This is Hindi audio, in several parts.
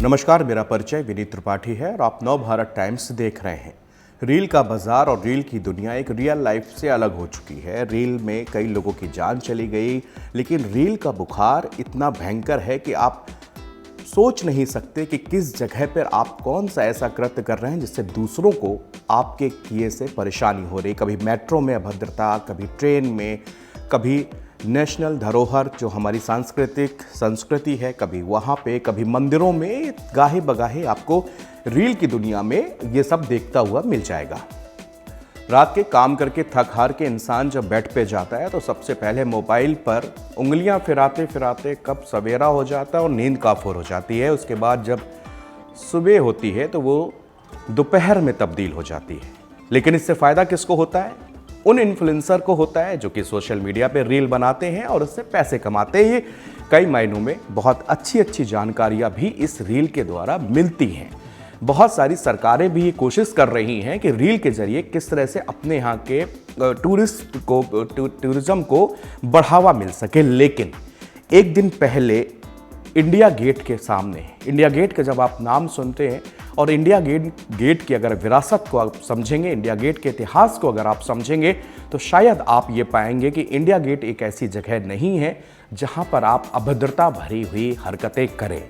नमस्कार, मेरा परिचय विनीत त्रिपाठी है और आप नव भारत टाइम्स देख रहे हैं। रील का बाजार और रील की दुनिया एक रियल लाइफ से अलग हो चुकी है। रील में कई लोगों की जान चली गई, लेकिन रील का बुखार इतना भयंकर है कि आप सोच नहीं सकते कि किस जगह पर आप कौन सा ऐसा कृत्य कर रहे हैं जिससे दूसरों को आपके किए से परेशानी हो रही। कभी मेट्रो में अभद्रता, कभी ट्रेन में, कभी नेशनल धरोहर जो हमारी सांस्कृतिक संस्कृति है, कभी वहाँ पे, कभी मंदिरों में, गाहे बगाहे आपको रील की दुनिया में ये सब देखता हुआ मिल जाएगा। रात के काम करके थक हार के इंसान जब बेड पे जाता है तो सबसे पहले मोबाइल पर उंगलियां फिराते फिराते कब सवेरा हो जाता है और नींद काफूर हो जाती है। उसके बाद जब सुबह होती है तो वो दोपहर में तब्दील हो जाती है। लेकिन इससे फ़ायदा किसको होता है? उन इन्फ्लुएंसर को होता है जो कि सोशल मीडिया पे रील बनाते हैं और उससे पैसे कमाते हैं। कई मायनों में बहुत अच्छी अच्छी जानकारियां भी इस रील के द्वारा मिलती हैं। बहुत सारी सरकारें भी ये कोशिश कर रही हैं कि रील के जरिए किस तरह से अपने यहाँ के टूरिज्म को बढ़ावा मिल सके। लेकिन एक दिन पहले इंडिया गेट के सामने, इंडिया गेट का जब आप नाम सुनते हैं और इंडिया गेट की अगर विरासत को आप समझेंगे, इंडिया गेट के इतिहास को अगर आप समझेंगे, तो शायद आप ये पाएंगे कि इंडिया गेट एक ऐसी जगह नहीं है जहां पर आप अभद्रता भरी हुई हरकतें करें।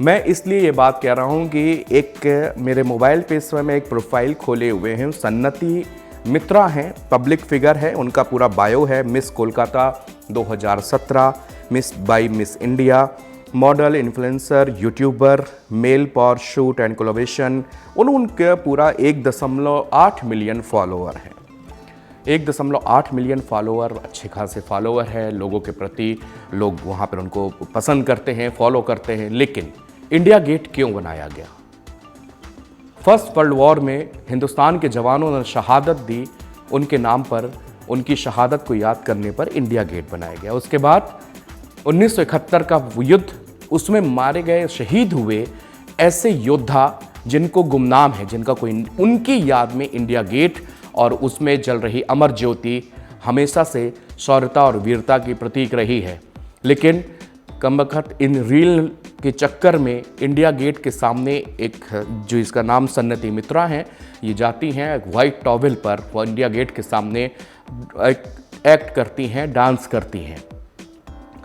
मैं इसलिए ये बात कह रहा हूं कि एक मेरे मोबाइल पे इस समय मैं एक प्रोफाइल खोले हुए हैं। सन्नति मित्रा हैं, पब्लिक फिगर है, उनका पूरा बायो है। Miss Kolkata 2017, miss India, model, influencer, YouTuber, mail for shoot and collaboration. उनके पूरा 1.8 मिलियन फॉलोअर हैं। 1.8 मिलियन फॉलोअर अच्छे खासे फॉलोअर है। लोगों के प्रति लोग वहाँ पर उनको पसंद करते हैं, फॉलो करते हैं। लेकिन इंडिया गेट क्यों बनाया गया? फर्स्ट वर्ल्ड वॉर में हिंदुस्तान के जवानों ने शहादत दी, उनके नाम पर, उनकी शहादत को याद करने पर इंडिया गेट बनाया गया। उसके बाद 1971 का युद्ध, उसमें मारे गए, शहीद हुए ऐसे योद्धा जिनको गुमनाम है, जिनका कोई, उनकी याद में इंडिया गेट और उसमें जल रही अमर ज्योति हमेशा से शौर्यता और वीरता की प्रतीक रही है। लेकिन कमबख्त इन रील के चक्कर में इंडिया गेट के सामने एक, जो इसका नाम सन्नति मित्रा है, ये जाती हैं एक वाइट टॉवेल पर, वो इंडिया गेट के सामने एक्ट करती हैं, डांस करती हैं।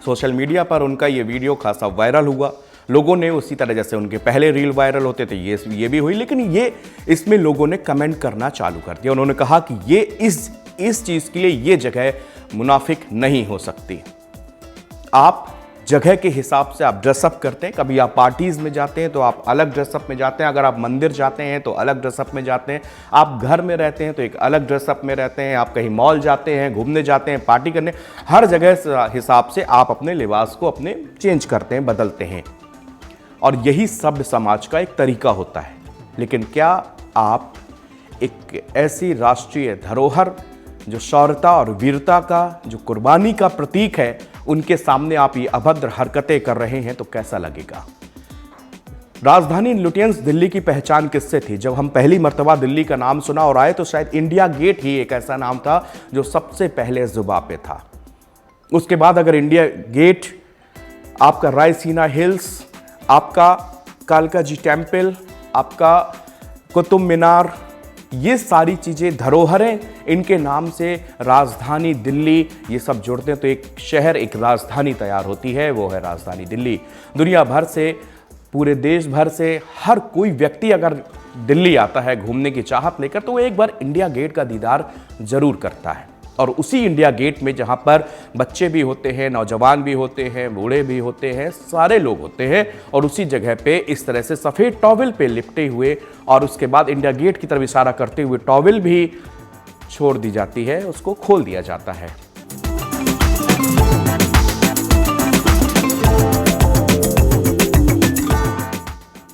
सोशल मीडिया पर उनका ये वीडियो खासा वायरल हुआ। लोगों ने उसी तरह जैसे उनके पहले रील वायरल होते थे ये भी हुई, लेकिन ये इसमें लोगों ने कमेंट करना चालू कर दिया। उन्होंने कहा कि ये इस चीज़ के लिए ये जगह मुनाफिक नहीं हो सकती। आप जगह के हिसाब से आप ड्रेसअप करते हैं। कभी आप पार्टीज़ में जाते हैं तो आप अलग ड्रेसअप में जाते हैं, अगर आप मंदिर जाते हैं तो अलग ड्रेसअप में जाते हैं, आप घर में रहते हैं तो एक अलग ड्रेसअप में रहते हैं, आप कहीं मॉल जाते हैं, घूमने जाते हैं, पार्टी करने, हर जगह हिसाब से आप अपने लिबास को अपने चेंज करते हैं, बदलते हैं। और यही सभ्य समाज का एक तरीका होता है। लेकिन क्या आप एक ऐसी राष्ट्रीय धरोहर जो शौर्यता और वीरता का, जो कुर्बानी का प्रतीक है, उनके सामने आप ये अभद्र हरकतें कर रहे हैं तो कैसा लगेगा? राजधानी लुटियंस दिल्ली की पहचान किससे थी? जब हम पहली मर्तबा दिल्ली का नाम सुना और आए तो शायद इंडिया गेट ही एक ऐसा नाम था जो सबसे पहले जुबां पे था। उसके बाद अगर इंडिया गेट, आपका रायसीना हिल्स, आपका कालका जी टेम्पल, आपका कुतुब मीनार, ये सारी चीज़ें धरोहरें, इनके नाम से राजधानी दिल्ली, ये सब जुड़ते हैं तो एक शहर, एक राजधानी तैयार होती है, वो है राजधानी दिल्ली। दुनिया भर से, पूरे देश भर से हर कोई व्यक्ति अगर दिल्ली आता है घूमने की चाहत लेकर तो वो एक बार इंडिया गेट का दीदार जरूर करता है। और उसी इंडिया गेट में जहाँ पर बच्चे भी होते हैं, नौजवान भी होते हैं, बूढ़े भी होते हैं, सारे लोग होते हैं, और उसी जगह पे इस तरह से सफ़ेद टॉवेल पे लिपटे हुए और उसके बाद इंडिया गेट की तरफ इशारा करते हुए टॉवेल भी छोड़ दी जाती है, उसको खोल दिया जाता है।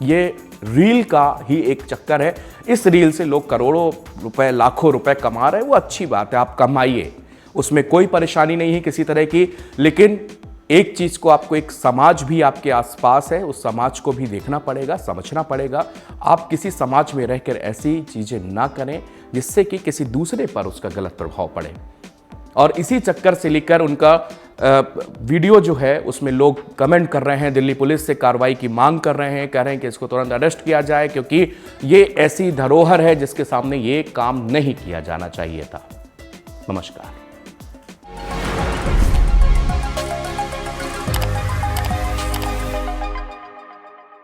ये रील का ही एक चक्कर है। इस रील से लोग करोड़ों रुपए, लाखों रुपए कमा रहे हैं, वो अच्छी बात है, आप कमाइए, उसमें कोई परेशानी नहीं है किसी तरह की। लेकिन एक चीज़ को आपको, एक समाज भी आपके आसपास है, उस समाज को भी देखना पड़ेगा, समझना पड़ेगा। आप किसी समाज में रहकर ऐसी चीज़ें ना करें जिससे कि किसी दूसरे पर उसका गलत प्रभाव पड़े। और इसी चक्कर से लेकर उनका वीडियो जो है उसमें लोग कमेंट कर रहे हैं, दिल्ली पुलिस से कार्रवाई की मांग कर रहे हैं, कह रहे हैं कि इसको तुरंत अरेस्ट किया जाए क्योंकि ये ऐसी धरोहर है जिसके सामने ये काम नहीं किया जाना चाहिए था। नमस्कार।